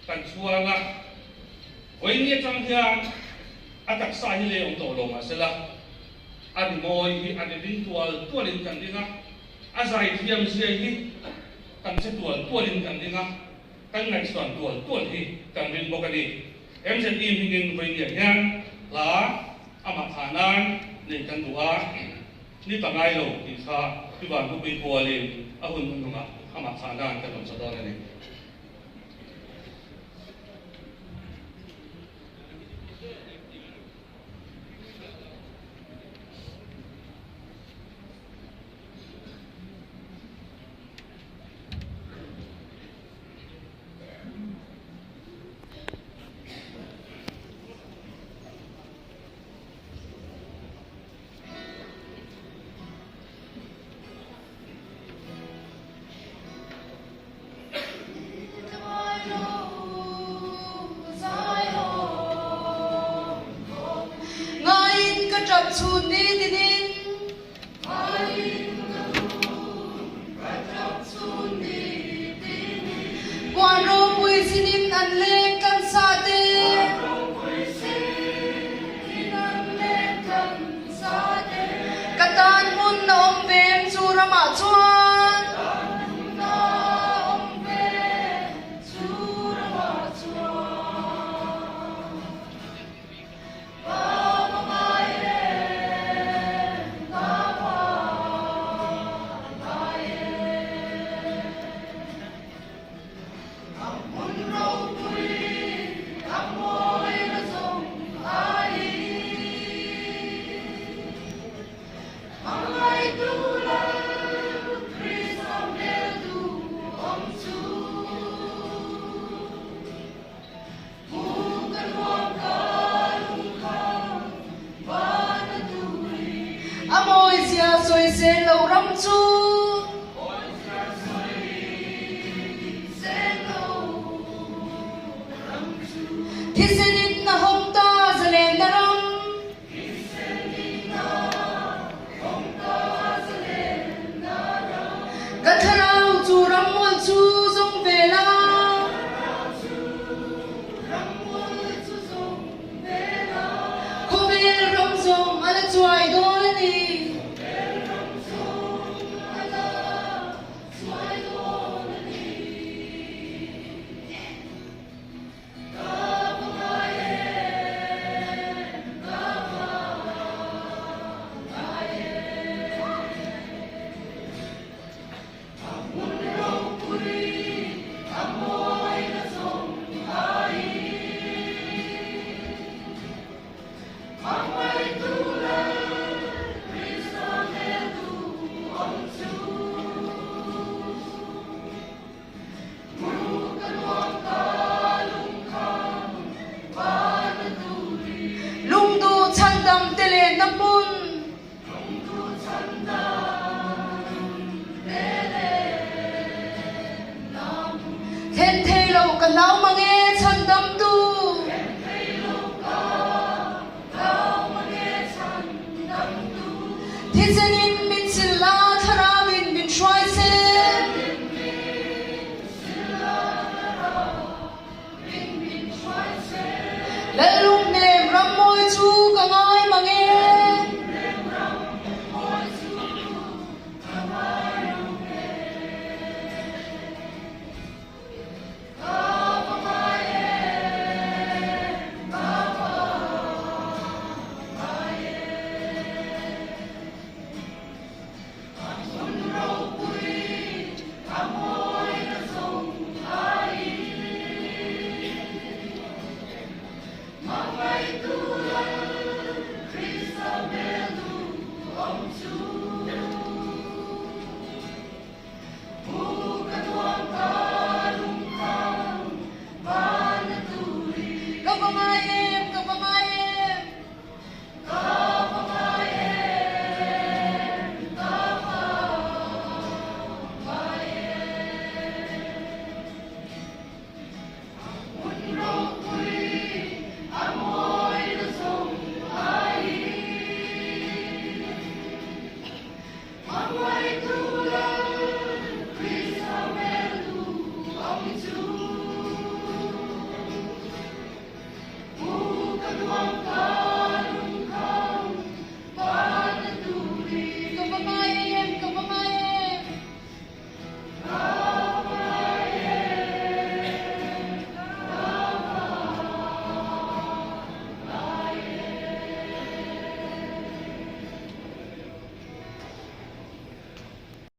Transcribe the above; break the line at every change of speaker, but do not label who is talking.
kan suanga Wengnya canghian atak sahile untuk loma sela adi moi adi bintual tualin kan dinga azai tiam sia hi kan setual tualin kan dinga kan next one tual hi kan bin bokani MZI hingin wengnya yang la amathanan nin kan dua ni pangai lo isa tuan bubin tualin ahun nunga amathanan kan sadana ni
Hên thê lâu cần lão mang nghe chân tâm tu